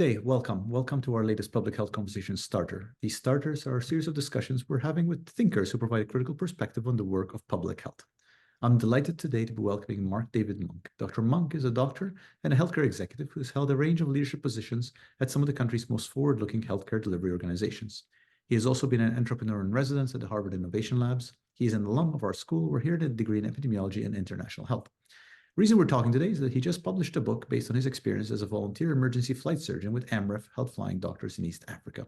day. Welcome. Welcome to our latest Public Health Conversation Starter. These starters are a series of discussions we're having with thinkers who provide a critical perspective on the work of public health. I'm delighted today to be welcoming Marc-David Munk. Dr. Munk is a doctor and a healthcare executive who's held a range of leadership positions at some of the country's most forward-looking healthcare delivery organizations. He has also been an entrepreneur in residence at the Harvard Innovation Labs. He is an alum of our school. We're here to a degree in epidemiology and international health. The reason we're talking today is that he just published a book based on his experience as a volunteer emergency flight surgeon with AMREF, Health Flying Doctors in East Africa.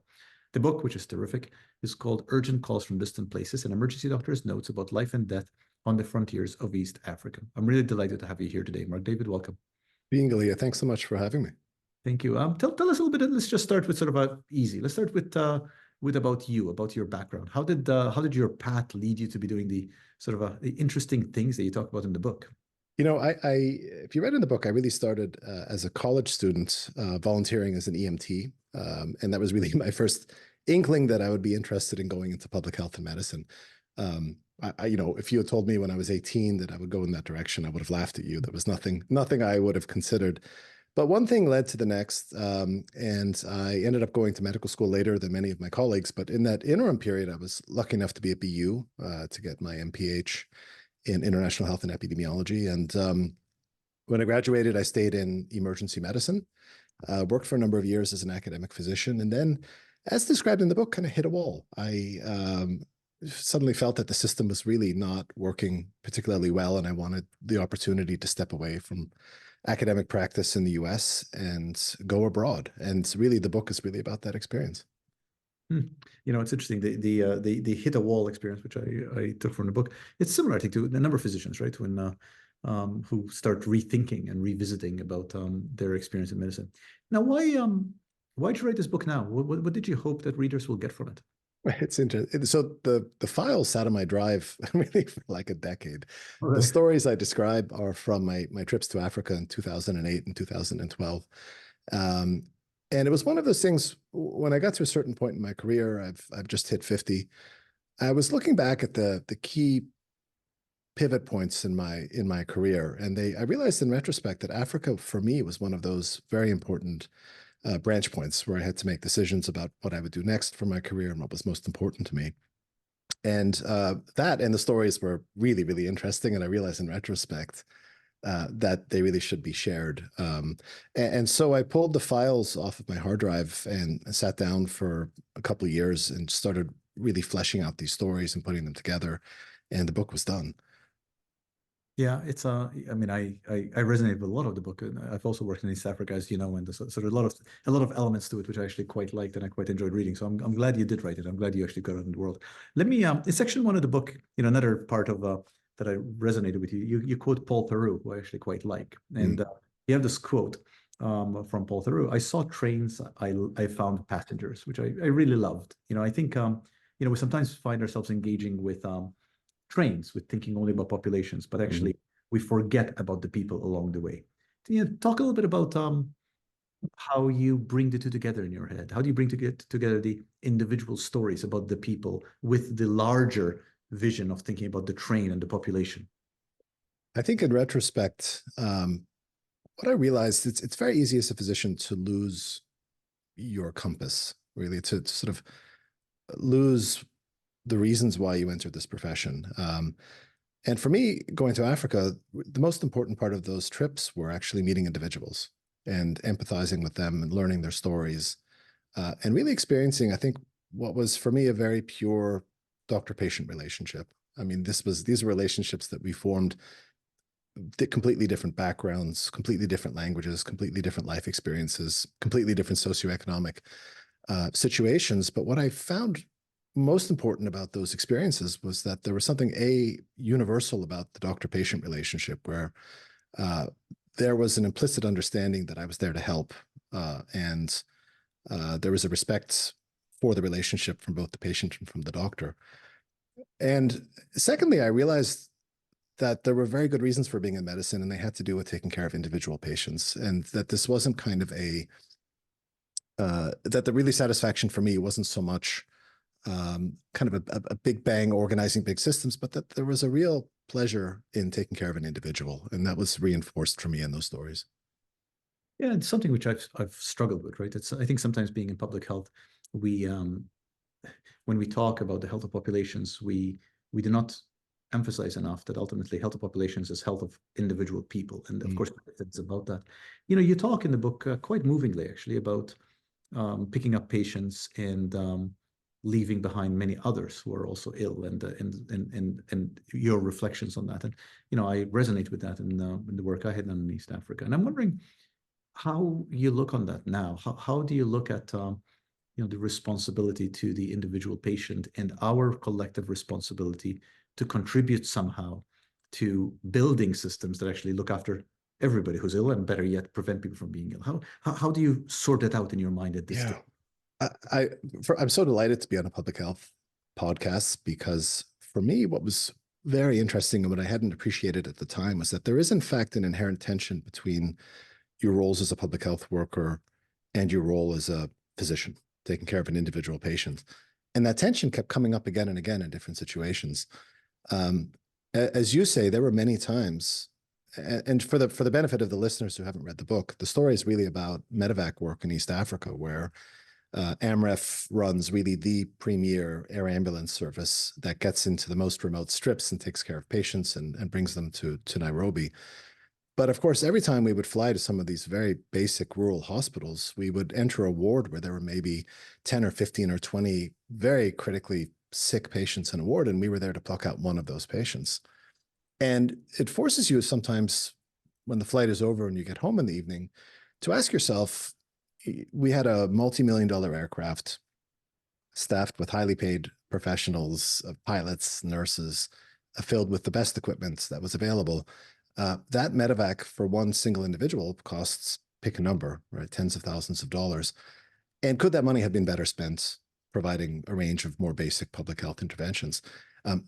The book, which is terrific, is called Urgent Calls from Distant Places, and Emergency Doctors' Notes About Life and Death on the Frontiers of East Africa. I'm really delighted to have you here today. Marc-David, welcome. Dean Galea, thanks so much for having me. Thank you. Tell us a little bit, let's just start with sort of easy. Let's start with about you, about your background. How did your path lead you to be doing the sort of the interesting things that you talk about in the book? You know, if you read in the book, I really started as a college student volunteering as an EMT. And that was really my first inkling that I would be interested in going into public health and medicine. If you had told me when I was 18 that I would go in that direction, I would have laughed at you. There was nothing I would have considered. But one thing led to the next, and I ended up going to medical school later than many of my colleagues. But in that interim period, I was lucky enough to be at BU to get my MPH in international health and epidemiology. And when I graduated, I stayed in emergency medicine, worked for a number of years as an academic physician, and then, as described in the book, kind of hit a wall. I suddenly felt that the system was really not working particularly well, and I wanted the opportunity to step away from academic practice in the US and go abroad. And really, the book is really about that experience. You know, it's interesting, the hit a wall experience, which I took from the book. It's similar, I think, to a number of physicians, right? When who start rethinking and revisiting about their experience in medicine. Now, why'd you write this book now? What did you hope that readers will get from it? It's interesting. So the files sat on my drive really for like a decade. Okay. The stories I describe are from my trips to Africa in 2008 and 2012. And it was one of those things, when I got to a certain point in my career, I've just hit 50. I was looking back at the key pivot points in my career, and I realized in retrospect that Africa for me was one of those very important branch points where I had to make decisions about what I would do next for my career and what was most important to me. And that and the stories were really, really interesting. And I realized in retrospect that they really should be shared. And so I pulled the files off of my hard drive and sat down for a couple of years and started really fleshing out these stories and putting them together. And the book was done. Yeah, it's I mean, I resonate with a lot of the book. I've also worked in East Africa, as you know, and there's sort of a lot of elements to it which I actually quite liked and I quite enjoyed reading. So I'm glad you did write it. I'm glad you actually got it in the world. Let me in section 1 of the book, you know, another part of that I resonated with you quote Paul Theroux, who I actually quite like, and you have this quote from Paul Theroux: "I saw trains, I found passengers," which I really loved. You know, I think you know, we sometimes find ourselves engaging with trains, with thinking only about populations, but actually we forget about the people along the way. Can you talk a little bit about how you bring the two together in your head? How do you bring together the individual stories about the people with the larger vision of thinking about the train and the population? I think in retrospect, what I realized, it's very easy as a physician to lose your compass, really, to sort of lose the reasons why you entered this profession. And for me, going to Africa, the most important part of those trips were actually meeting individuals and empathizing with them and learning their stories, and really experiencing, I think, what was for me a very pure doctor-patient relationship. I mean, these are relationships that we formed, completely different backgrounds, completely different languages, completely different life experiences, completely different socioeconomic situations. But what I found most important about those experiences was that there was something universal about the doctor-patient relationship, where there was an implicit understanding that I was there to help, and there was a respect for the relationship from both the patient and from the doctor. And secondly, I realized that there were very good reasons for being in medicine, and they had to do with taking care of individual patients, and that this wasn't kind of that the really satisfaction for me wasn't so much kind of a big bang organizing big systems, but that there was a real pleasure in taking care of an individual. And that was reinforced for me in those stories. Yeah, it's something which I've struggled with, right? I think sometimes being in public health, we when we talk about the health of populations, we do not emphasize enough that ultimately health of populations is health of individual people, and of course it's about that. You talk in the book quite movingly actually about picking up patients and leaving behind many others who are also ill, and your reflections on that, and I resonate with that in the work I had done in East Africa, and I'm wondering how you look on that now. How do you look at the responsibility to the individual patient and our collective responsibility to contribute somehow to building systems that actually look after everybody who's ill, and better yet, prevent people from being ill? How do you sort it out in your mind at this stage? I'm so delighted to be on a public health podcast, because for me, what was very interesting and what I hadn't appreciated at the time was that there is in fact an inherent tension between your roles as a public health worker and your role as a physician taking care of an individual patient. And that tension kept coming up again and again in different situations. As you say, there were many times, and for the benefit of the listeners who haven't read the book, the story is really about medevac work in East Africa, where AMREF runs really the premier air ambulance service that gets into the most remote strips and takes care of patients and brings them to Nairobi. But of course, every time we would fly to some of these very basic rural hospitals, we would enter a ward where there were maybe 10 or 15 or 20 very critically sick patients in a ward, and we were there to pluck out one of those patients. And it forces you sometimes, when the flight is over and you get home in the evening, to ask yourself, we had a multi-million-dollar aircraft staffed with highly paid professionals, pilots, nurses, filled with the best equipment that was available. That medevac for one single individual costs, pick a number, right, tens of thousands of dollars. And could that money have been better spent providing a range of more basic public health interventions?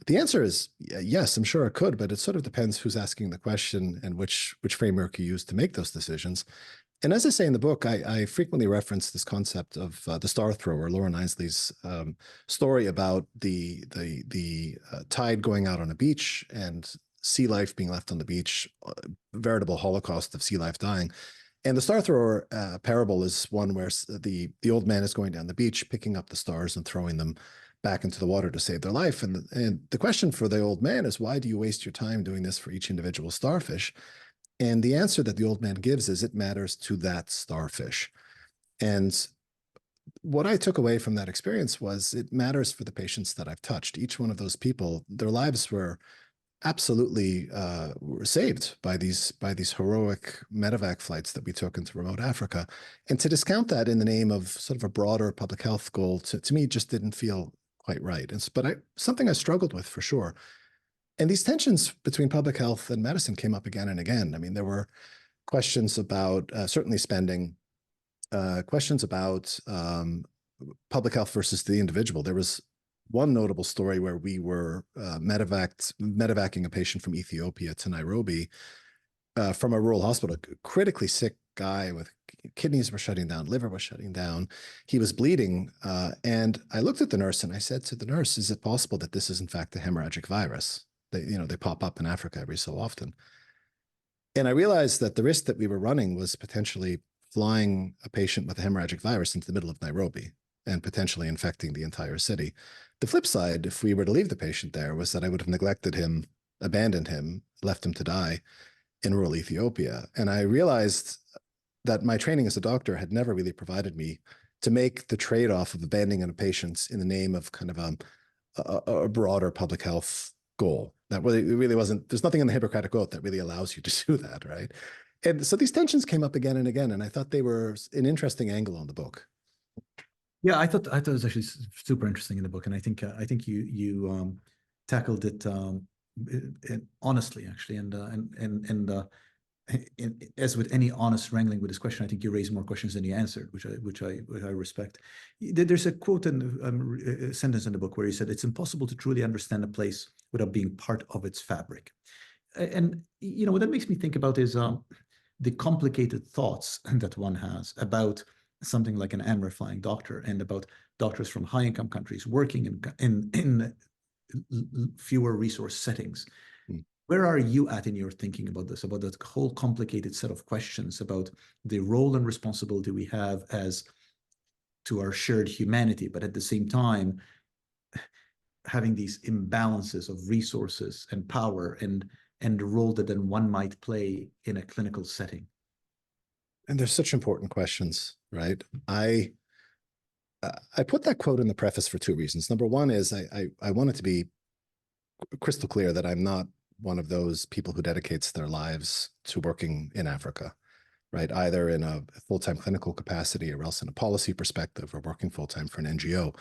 The answer is yes, I'm sure it could, but it sort of depends who's asking the question and which framework you use to make those decisions. And as I say in the book, I frequently reference this concept of the star thrower, Lauren Isley's story about the tide going out on a beach and sea life being left on the beach, veritable holocaust of sea life dying. And the star thrower parable is one where the old man is going down the beach, picking up the stars and throwing them back into the water to save their life. And the question for the old man is, why do you waste your time doing this for each individual starfish? And the answer that the old man gives is, it matters to that starfish. And what I took away from that experience was, it matters for the patients that I've touched. Each one of those people, their lives were absolutely were saved by these heroic medevac flights that we took into remote Africa. And to discount that in the name of sort of a broader public health goal, to me, just didn't feel quite right. But something I struggled with for sure. And these tensions between public health and medicine came up again and again. I mean, there were questions about certainly spending, questions about public health versus the individual. There was one notable story where we were medevacing a patient from Ethiopia to Nairobi from a rural hospital, a critically sick guy with kidneys were shutting down, liver was shutting down. He was bleeding. And I looked at the nurse and I said to the nurse, is it possible that this is in fact a hemorrhagic virus? They pop up in Africa every so often. And I realized that the risk that we were running was potentially flying a patient with a hemorrhagic virus into the middle of Nairobi and potentially infecting the entire city. The flip side, if we were to leave the patient there, was that I would have neglected him, abandoned him, left him to die in rural Ethiopia. And I realized that my training as a doctor had never really provided me to make the trade-off of abandoning a patient in the name of kind of a broader public health goal. That really wasn't, there's nothing in the Hippocratic Oath that really allows you to do that, right? And so these tensions came up again and again, and I thought they were an interesting angle on the book. Yeah, I thought it was actually super interesting in the book, and I think you tackled it honestly, actually, and as with any honest wrangling with this question, I think you raised more questions than you answered, which I respect. There's a quote and a sentence in the book where he said, "It's impossible to truly understand a place without being part of its fabric." And what that makes me think about is the complicated thoughts that one has about something like an AMREF flying doctor, and about doctors from high-income countries working in fewer resource settings. Where are you at in your thinking about this, about that whole complicated set of questions about the role and responsibility we have as to our shared humanity, but at the same time, having these imbalances of resources and power and the role that then one might play in a clinical setting? And they're such important questions, right? I put that quote in the preface for two reasons. Number one is I want it to be crystal clear that I'm not one of those people who dedicates their lives to working in Africa, right? Either in a full-time clinical capacity or else in a policy perspective or working full-time for an NGO.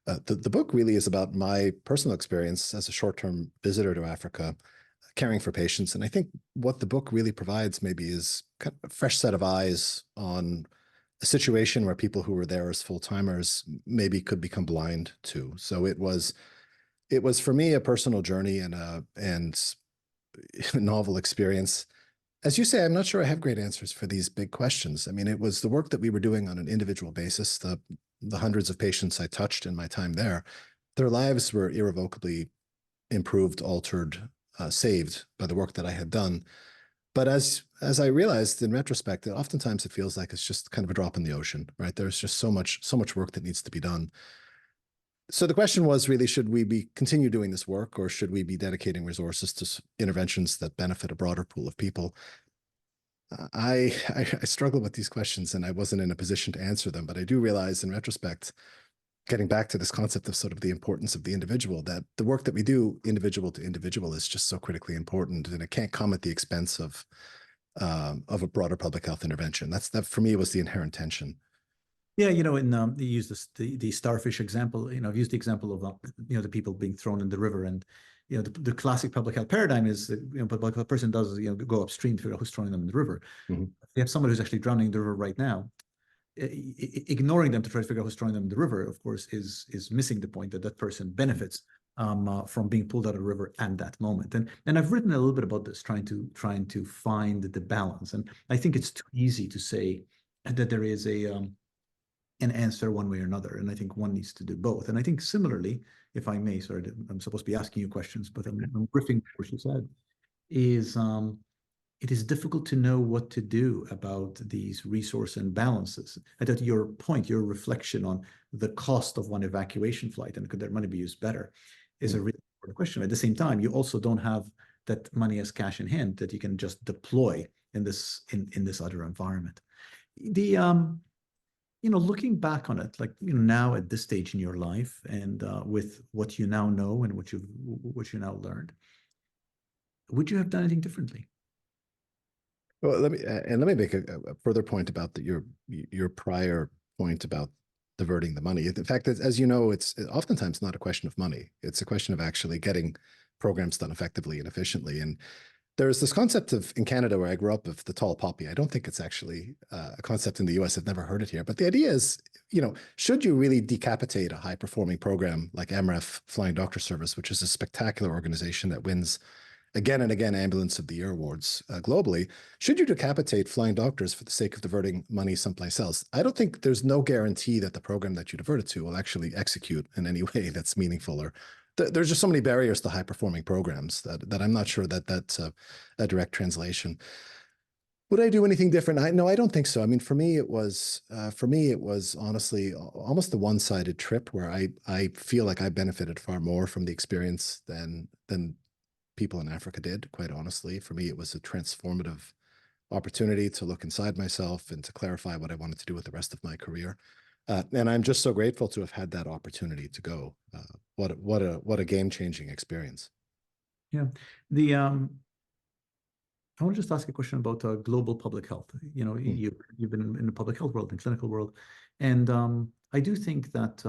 The book really is about my personal experience as a short-term visitor to Africa, caring for patients. And I think what the book really provides maybe is kind of a fresh set of eyes on a situation where people who were there as full-timers maybe could become blind to. So it was for me a personal journey and a novel experience. As you say, I'm not sure I have great answers for these big questions. I mean, it was the work that we were doing on an individual basis, the hundreds of patients I touched in my time there, their lives were irrevocably improved, altered, saved by the work that I had done. But as I realized in retrospect, oftentimes it feels like it's just kind of a drop in the ocean, right? There's just so much work that needs to be done. So the question was really, should we be continue doing this work, or should we be dedicating resources to interventions that benefit a broader pool of people? I struggle with these questions, and I wasn't in a position to answer them. But I do realize, in retrospect, getting back to this concept of sort of the importance of the individual, that the work that we do individual to individual is just so critically important, and it can't come at the expense of a broader public health intervention. That for me was the inherent tension. Yeah, you know, you use this the starfish example. You know, I've used the example of the people being thrown in the river, and the classic public health paradigm is that what a person does is go upstream to figure out who's throwing them in the river. Mm-hmm. If you have someone who's actually drowning in the river right now, ignoring them to try to figure out who's throwing them in the river, of course, is missing the point that that person benefits from being pulled out of the river at that moment. And I've written a little bit about this, trying to find the balance. And I think it's too easy to say that there is an answer one way or another. And I think one needs to do both. And I think similarly, if I may, sorry, I'm supposed to be asking you questions, but I'm riffing what you said, is it is difficult to know what to do about these resource imbalances. And at your point, your reflection on the cost of one evacuation flight and could their money be used better is a really important question. At the same time, you also don't have that money as cash in hand that you can just deploy in this other environment. Looking back on it, like now at this stage in your life, and with what you now know and what you now learned, would you have done anything differently? Well, let me make a further point about your prior point about diverting the money. In fact, as you know, it's oftentimes not a question of money. It's a question of actually getting programs done effectively and efficiently. And there's this concept in Canada, where I grew up, of the tall poppy. I don't think it's actually a concept in the US. I've never heard it here. But the idea is, should you really decapitate a high-performing program like MREF Flying Doctor Service, which is a spectacular organization that wins again and again Ambulance of the Year awards globally, should you decapitate flying doctors for the sake of diverting money someplace else? I don't think there's no guarantee that the program that you divert it to will actually execute in any way that's meaningful, or there's just so many barriers to high-performing programs that I'm not sure that that's a direct translation. Would I do anything different? No, I don't think so. I mean, for me, it was honestly almost a one-sided trip, where I feel like I benefited far more from the experience than people in Africa did. Quite honestly, for me, it was a transformative opportunity to look inside myself and to clarify what I wanted to do with the rest of my career. And I'm just so grateful to have had that opportunity to go. What a game-changing experience. Yeah. I want to just ask a question about global public health. You've been in the public health world and clinical world, and I do think that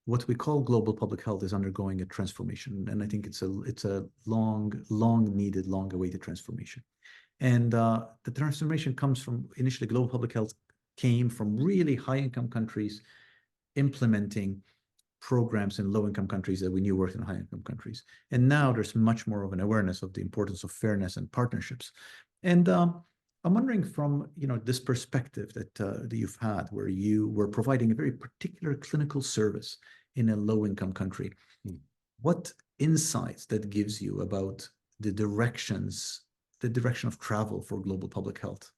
what we call global public health is undergoing a transformation, and I think it's a long needed, long awaited transformation. And the transformation comes from, initially, global public health came from really high income countries implementing programs in low income countries that we knew worked in high income countries. And now there's much more of an awareness of the importance of fairness and partnerships. And I'm wondering, from this perspective that you've had, where you were providing a very particular clinical service in a low income country, what insights that gives you about the direction of travel for global public health?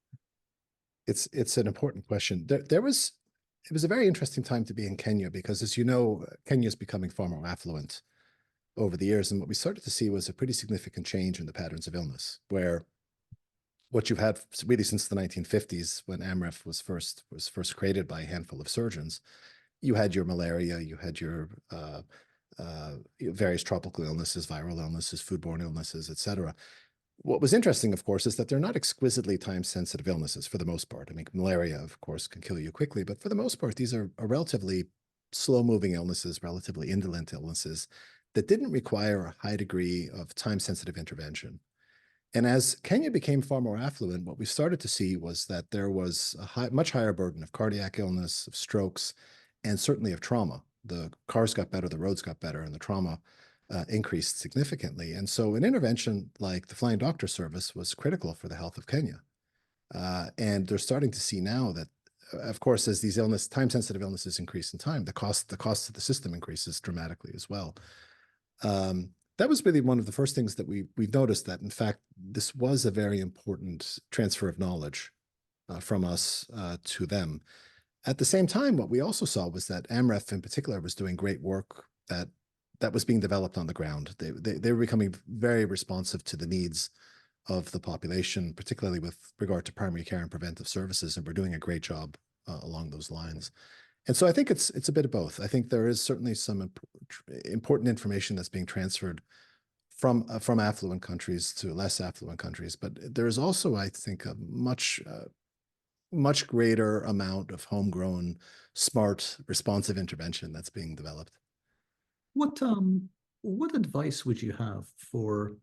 It's an important question. It was a very interesting time to be in Kenya because, as you know, Kenya is becoming far more affluent over the years. And what we started to see was a pretty significant change in the patterns of illness, where what you've had really since the 1950s, when AMREF was first created by a handful of surgeons, you had your malaria, you had your various tropical illnesses, viral illnesses, foodborne illnesses, etc. What was interesting, of course, is that they're not exquisitely time-sensitive illnesses for the most part. I mean, malaria, of course, can kill you quickly, but for the most part, these are relatively slow-moving illnesses, relatively indolent illnesses that didn't require a high degree of time-sensitive intervention. And as Kenya became far more affluent, what we started to see was that there was a much higher burden of cardiac illness, of strokes, and certainly of trauma. The cars got better, the roads got better, and the trauma increased significantly. And so an intervention like the Flying Doctor Service was critical for the health of Kenya. And they're starting to see now that, of course, as these time-sensitive illnesses increase in time, the cost of the system increases dramatically as well. That was really one of the first things that we noticed, that, in fact, this was a very important transfer of knowledge from us to them. At the same time, what we also saw was that AMREF in particular was doing great work that was being developed on the ground. They were becoming very responsive to the needs of the population, particularly with regard to primary care and preventive services, and we're doing a great job along those lines. And so I think it's a bit of both. I think there is certainly some important information that's being transferred from affluent countries to less affluent countries, but there is also, I think, a much greater amount of homegrown, smart, responsive intervention that's being developed. What advice would you have for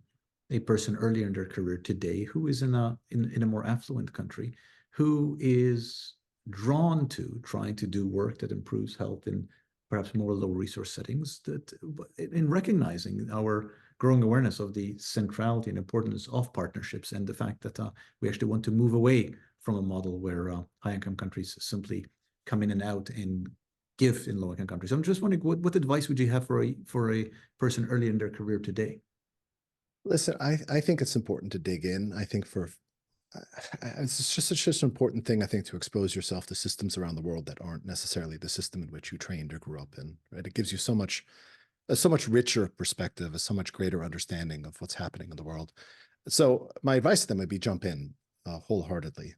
a person earlier in their career today who is in a more affluent country, who is drawn to trying to do work that improves health in perhaps more low resource settings, that in recognizing our growing awareness of the centrality and importance of partnerships, and the fact that we actually want to move away from a model where high-income countries simply come in and out and give in low-income countries. I'm just wondering, what advice would you have for a person early in their career today? Listen, I think it's important to dig in. I think it's just an important thing, I think, to expose yourself to systems around the world that aren't necessarily the system in which you trained or grew up in, right? It gives you a so much richer perspective, a so much greater understanding of what's happening in the world. So my advice to them would be jump in wholeheartedly,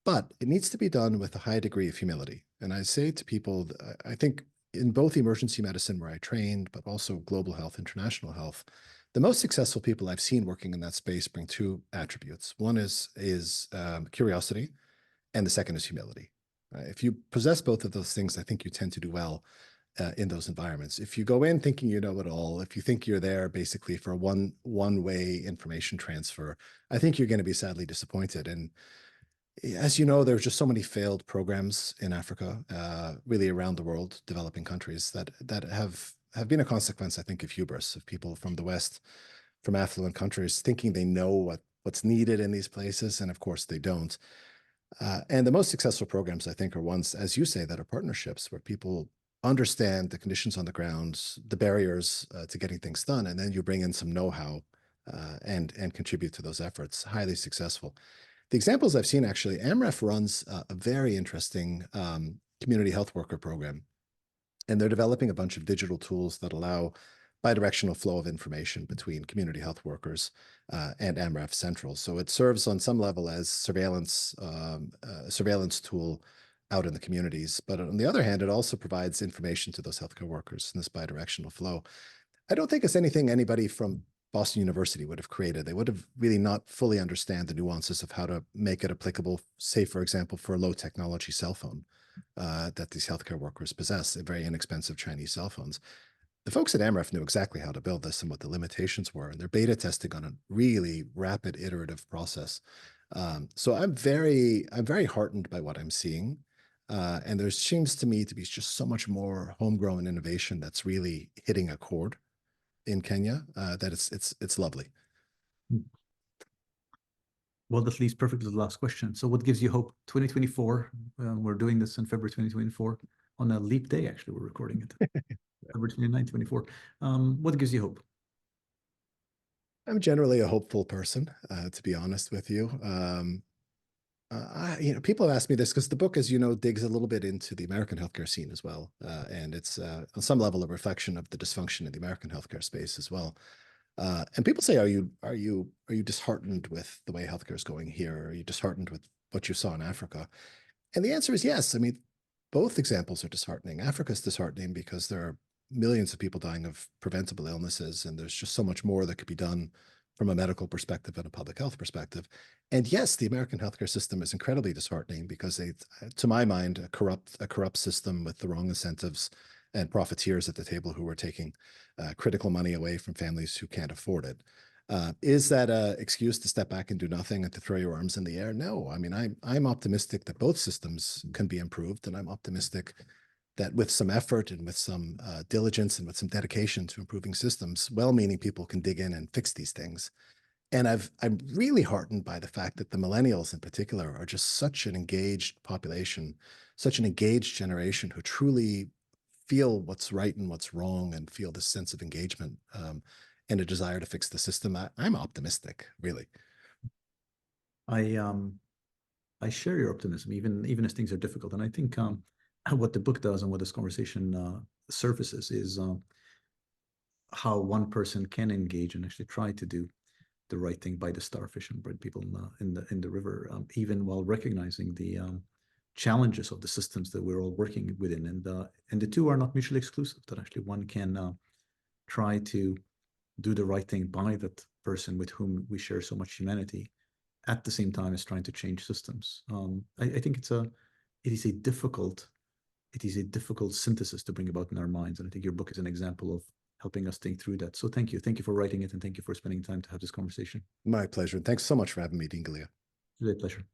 but it needs to be done with a high degree of humility. And I say to people, I think in both emergency medicine, where I trained, but also global health, international health, the most successful people I've seen working in that space bring two attributes. One is curiosity, and the second is humility. If you possess both of those things, I think you tend to do well in those environments. If you go in thinking you know it all, if you think you're there basically for a one-way information transfer, I think you're going to be sadly disappointed. And as you know, there's just so many failed programs in Africa, really around the world, developing countries, that have been a consequence, I think, of hubris, of people from the West, from affluent countries, thinking they know what's needed in these places, and of course they don't. And the most successful programs, I think, are ones, as you say, that are partnerships, where people understand the conditions on the ground, the barriers to getting things done, and then you bring in some know-how and contribute to those efforts. Highly successful. The examples I've seen, actually, AMREF runs a very interesting community health worker program, and they're developing a bunch of digital tools that allow bidirectional flow of information between community health workers and AMREF Central. So it serves on some level as surveillance tool out in the communities. But on the other hand, it also provides information to those healthcare workers in this bidirectional flow. I don't think it's anything anybody from Boston University would have created. They would have really not fully understand the nuances of how to make it applicable, say, for example, for a low technology cell phone that these healthcare workers possess, very inexpensive Chinese cell phones. The folks at AMREF knew exactly how to build this and what the limitations were, and they're beta testing on a really rapid iterative process. So I'm very heartened by what I'm seeing. And there seems to me to be just so much more homegrown innovation that's really hitting a chord in Kenya that it's lovely. Well, that leads perfectly to the last question. So what gives you hope? 2024, we're doing this in February 2024, on a leap day, actually, we're recording it. February 29, 24. What gives you hope? I'm generally a hopeful person, to be honest with you. People have asked me this because the book, as you know, digs a little bit into the American healthcare scene as well, and it's on some level a reflection of the dysfunction in the American healthcare space as well. And people say, "Are you disheartened with the way healthcare is going here? Are you disheartened with what you saw in Africa?" And the answer is yes. I mean, both examples are disheartening. Africa is disheartening because there are millions of people dying of preventable illnesses, and there's just so much more that could be done from a medical perspective and a public health perspective. And yes, the American healthcare system is incredibly disheartening because they, to my mind, a corrupt system with the wrong incentives and profiteers at the table who are taking critical money away from families who can't afford it. Is that an excuse to step back and do nothing and to throw your arms in the air? No. I mean, I'm optimistic that both systems can be improved, and I'm optimistic that with some effort and with some diligence and with some dedication to improving systems, well-meaning people can dig in and fix these things. And I'm really heartened by the fact that the millennials in particular are just such an engaged population, such an engaged generation who truly feel what's right and what's wrong and feel this sense of engagement and a desire to fix the system. I'm optimistic, really. I share your optimism, even as things are difficult. And I think what the book does and what this conversation surfaces is how one person can engage and actually try to do the right thing by the starfish and people in the river, even while recognizing the challenges of the systems that we're all working within. And the two are not mutually exclusive. That actually one can try to do the right thing by that person with whom we share so much humanity, at the same time as trying to change systems. I think it is a difficult synthesis to bring about in our minds, and I think your book is an example of helping us think through that. So thank you for writing it, and thank you for spending time to have this conversation. My pleasure. Thanks so much for having me, Dean Galea. It's a pleasure.